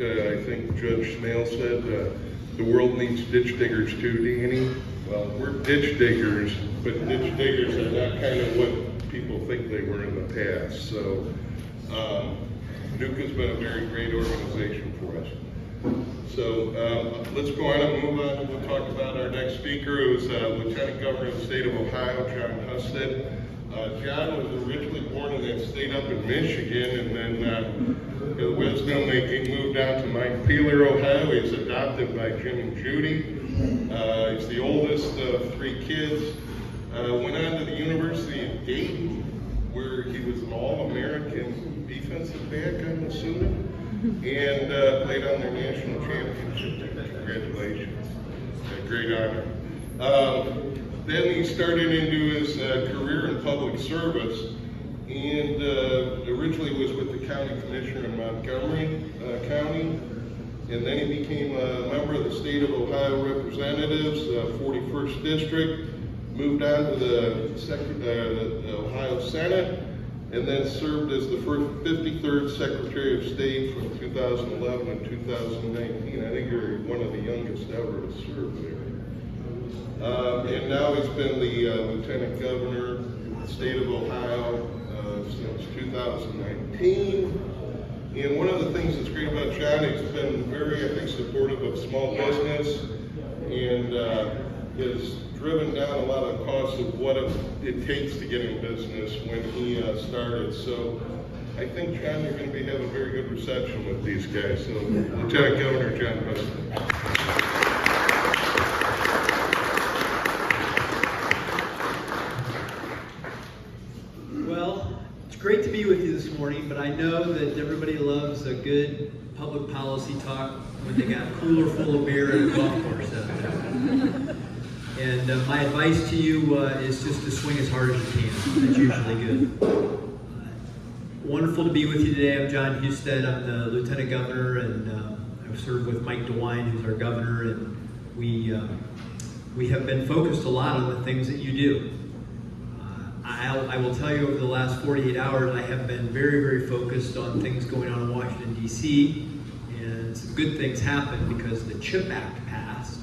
I think Judge Snail said the world needs ditch diggers too, Danny. Well, we're ditch diggers, but ditch diggers are not kind of what people think they were in the past. So NUCA's been a very great organization for us. So let's go on and move on. We'll talk about our next speaker, who's Lieutenant Governor of the state of Ohio, Jon Husted. John was originally born in that state up in Michigan, and then the wisdom, he moved down to Montpelier, Ohio. He's adopted by Jim and Judy. He's the oldest of 3 kids. Went on to the University of Dayton, where he was an All-American defensive back, I'm assuming, and played on their national championship team. Congratulations. A great honor. Then he started into his career in public service, and originally was with the county commissioner in Montgomery County, and then he became a member of the state of Ohio Representatives, 41st District, moved on to the Ohio Senate, and then served as the 53rd Secretary of State from 2011 to 2019. I think you're one of the youngest ever to serve there. And now he's been the Lieutenant Governor of the state of Ohio since 2019. And one of the things that's great about John, he's been very, I think, supportive of small business, and has driven down a lot of costs of what it takes to get in business when he started. So I think, John, you're going to have a very good reception with these guys. So Lieutenant Governor Jon Husted. Great to be with you this morning, but I know that everybody loves a good public policy talk when they got a cooler full of beer and a golf course out there. And my advice to you is just to swing as hard as you can. That's usually good. Wonderful to be with you today. I'm Jon Husted. I'm the Lieutenant Governor, and I've served with Mike DeWine, who's our governor, and we have been focused a lot on the things that you do. I will tell you, over the last 48 hours, I have been very, very focused on things going on in Washington, D.C., and some good things happened because the CHIP Act passed,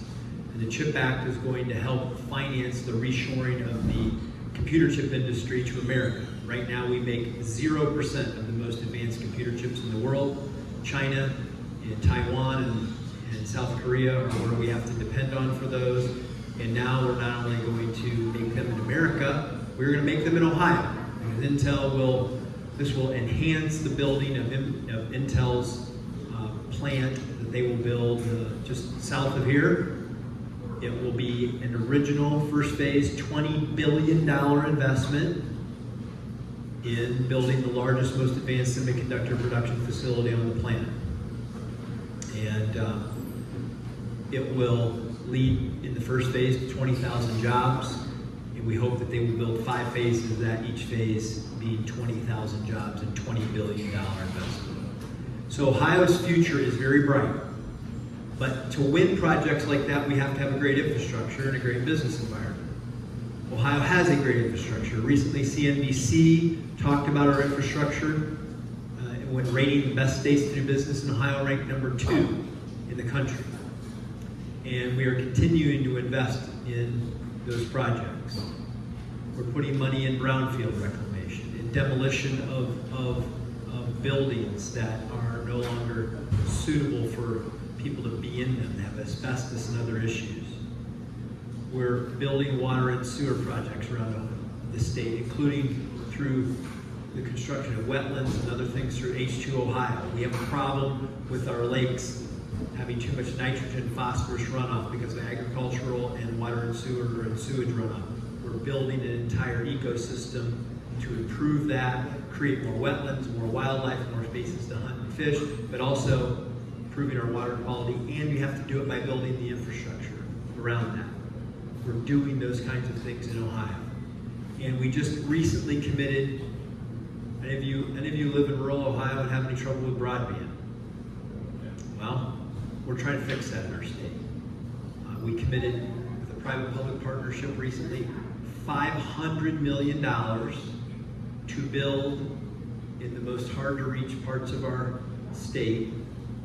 and the CHIP Act is going to help finance the reshoring of the computer chip industry to America. Right now, we make 0% of the most advanced computer chips in the world. China and Taiwan and South Korea are where we have to depend on for those, and now we're not only going to make them in America, we're going to make them in Ohio. And this will enhance the building of Intel's plant that they will build just south of here. It will be an original first phase $20 billion investment in building the largest, most advanced semiconductor production facility on the planet. And it will lead in the first phase to 20,000 jobs. And we hope that they will build 5 phases of that, each phase being 20,000 jobs and $20 billion investment. So Ohio's future is very bright. But to win projects like that, we have to have a great infrastructure and a great business environment. Ohio has a great infrastructure. Recently, CNBC talked about our infrastructure when rating the best states to do business in Ohio, ranked number 2 in the country. And we are continuing to invest in those projects. We're putting money in brownfield reclamation, in demolition of buildings that are no longer suitable for people to be in them, that have asbestos and other issues. We're building water and sewer projects around the state, including through the construction of wetlands and other things through H2 Ohio. We have a problem with our lakes having too much nitrogen, phosphorus runoff because of agricultural and water and sewer and sewage runoff. We're building an entire ecosystem to improve that, create more wetlands, more wildlife, more spaces to hunt and fish, but also improving our water quality, and we have to do it by building the infrastructure around that. We're doing those kinds of things in Ohio. And we just recently committed, any of you live in rural Ohio and have any trouble with broadband? Well, we're trying to fix that in our state. We committed with a private-public partnership recently $500 million to build in the most hard-to-reach parts of our state,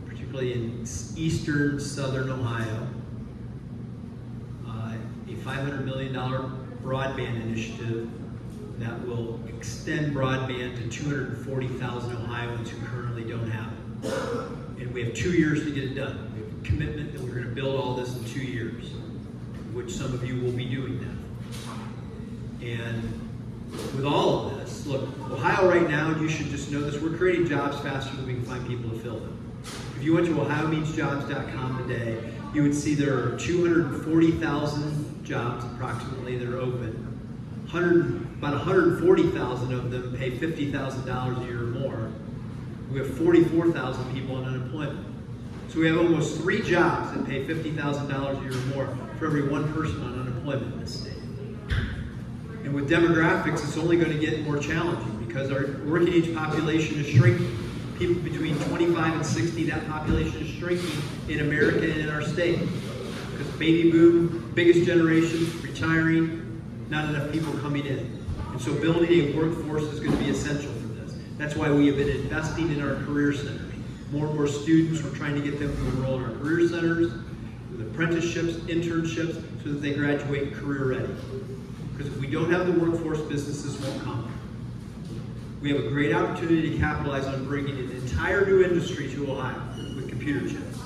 particularly particularly in eastern southern Ohio, a $500 million broadband initiative that will extend broadband to 240,000 Ohioans who currently don't have it. And we have 2 years to get it done. We have a commitment that we're going to build all this in 2 years, which some of you will be doing that. And with all of this, look, Ohio right now, you should just know this, we're creating jobs faster than we can find people to fill them. If you went to ohiomeansjobs.com today, you would see there are 240,000 jobs approximately that are open. About 140,000 of them pay $50,000 a year or more. We have 44,000 people on unemployment. So we have almost 3 jobs that pay $50,000 a year or more for every 1 person on unemployment in this state. And with demographics, it's only going to get more challenging because our working age population is shrinking. People between 25 and 60, that population is shrinking in America and in our state. Because baby boom, biggest generation, retiring, not enough people coming in. And so building a workforce is going to be essential for this. That's why we have been investing in our career centers. More and more students, we're trying to get them to enroll in our career centers, with apprenticeships, internships, so that they graduate career ready. Because if we don't have the workforce, businesses won't come. We have a great opportunity to capitalize on bringing an entire new industry to Ohio with computer chips.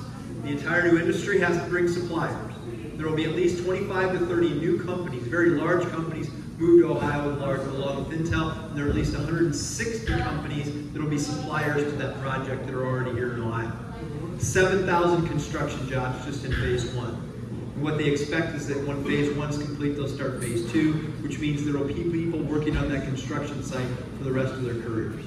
The entire new industry has to bring suppliers. There will be at least 25 to 30 new companies, very large companies, move to Ohio along with Intel, and there are at least 160 companies that will be suppliers to that project that are already here in Ohio. 7,000 construction jobs just in phase 1. And what they expect is that when phase 1 is complete, they'll start phase 2, which means there will be people working on that construction site for the rest of their careers.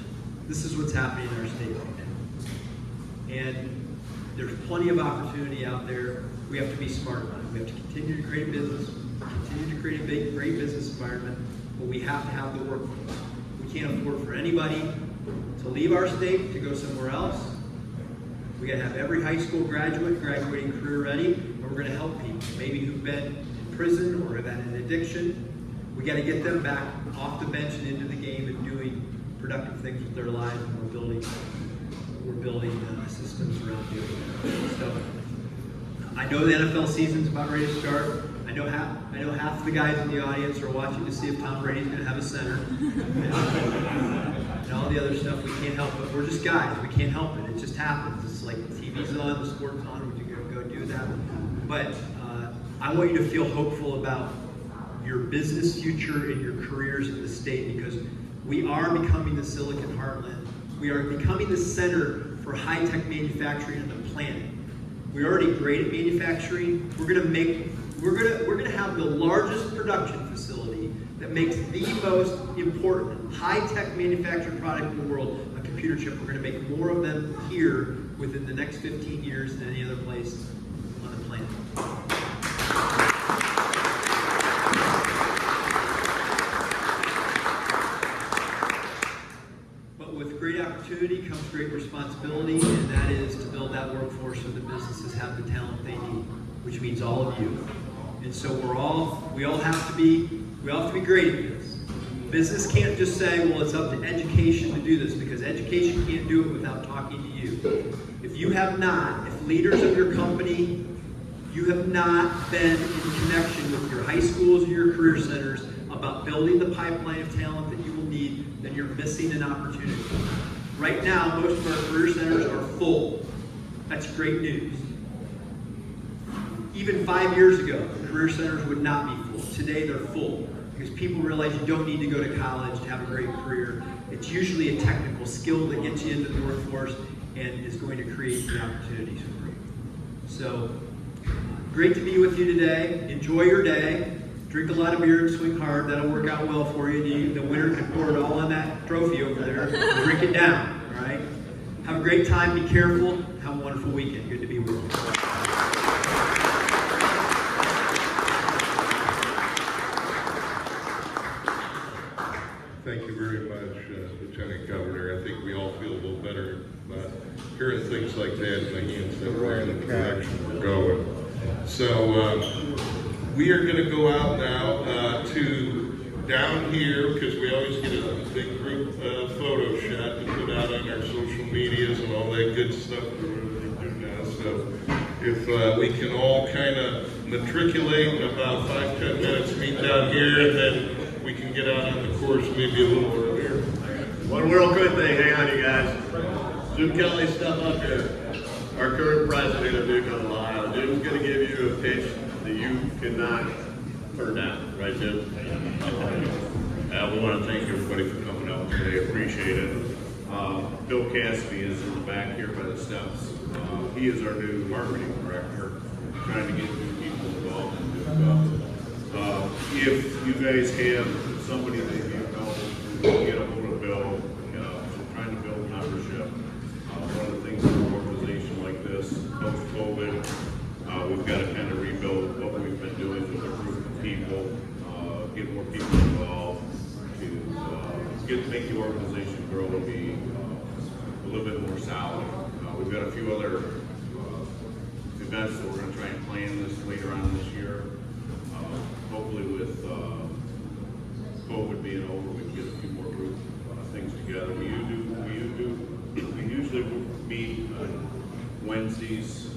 This is what's happening in our state right now. And there's plenty of opportunity out there. We have to be smart about it. We have to continue to create business, continue to create a great business environment, but we have to have the workforce. We can't afford for anybody to leave our state to go somewhere else. We got to have every high school graduate graduating career ready, and we're going to help people, maybe who've been in prison or have had an addiction. We got to get them back off the bench and into the game and doing productive things with their lives, and we're building systems around doing that. So I know the NFL season's about ready to start. I know half the guys in the audience are watching to see if Tom Brady's going to have a center. And all the other stuff, we can't help it. We're just guys. We can't help it. It just happens. It's like the TV's on, the sport's on, we go do that. But I want you to feel hopeful about your business future and your careers in the state, because we are becoming the Silicon Heartland. We are becoming the center for high-tech manufacturing on the planet. We're already great at manufacturing. We're gonna have the largest production facility that makes the most important high-tech manufactured product in the world, a computer chip. We're gonna make more of them here within the next 15 years than any other place on the planet. But with great opportunity comes great responsibility, and that is to build that workforce so that businesses have the talent they need, which means all of you. And so we all have to be great at this. Business can't just say, well, it's up to education to do this, because education can't do it without talking to you. If leaders of your company, you have not been in connection with your high schools and your career centers about building the pipeline of talent that you will need, then you're missing an opportunity. Right now, most of our career centers are full. That's great news. Even 5 years ago, career centers would not be full. Today, they're full because people realize you don't need to go to college to have a great career. It's usually a technical skill that gets you into the workforce and is going to create the opportunities for you. So, great to be with you today. Enjoy your day. Drink a lot of beer and swing hard. That'll work out well for you. The winner can pour it all on that trophy over there. Drink it down, all right? Have a great time. Be careful. Have a wonderful weekend. Good to be with you. Thank you very much, Lieutenant Governor. I think we all feel a little better about hearing things like that in the hands that we're in the direction we're going. So we are going to go out now to down here, because we always get a big group photo shot to put out on our social medias and all that good stuff that we're going to do now. if we can all kind of matriculate in about 5-10 minutes, meet down here, and then we can get out on the course maybe a little earlier. One real good thing, hang on you guys. Jim Kelly, step up here. Our current president of Duke on Ohio. Jim's going to give you a pitch that you cannot turn down, right Jim? We want to thank everybody for coming out today, appreciate it. Bill Cassidy is in the back here by the steps. He is our new marketing director, trying to get new people involved in Duke. If you guys have somebody that you know, get a hold of Bill, trying to build membership. One of the things in an organization like this, post-COVID, we've got to kind of rebuild what we've been doing with a group of people, get more people involved to make the organization grow and be a little bit more solid. We've got a few other events that we're going to try and plan this later on this year. Hopefully with COVID being over, we can get a few more group things together. We usually meet on Wednesdays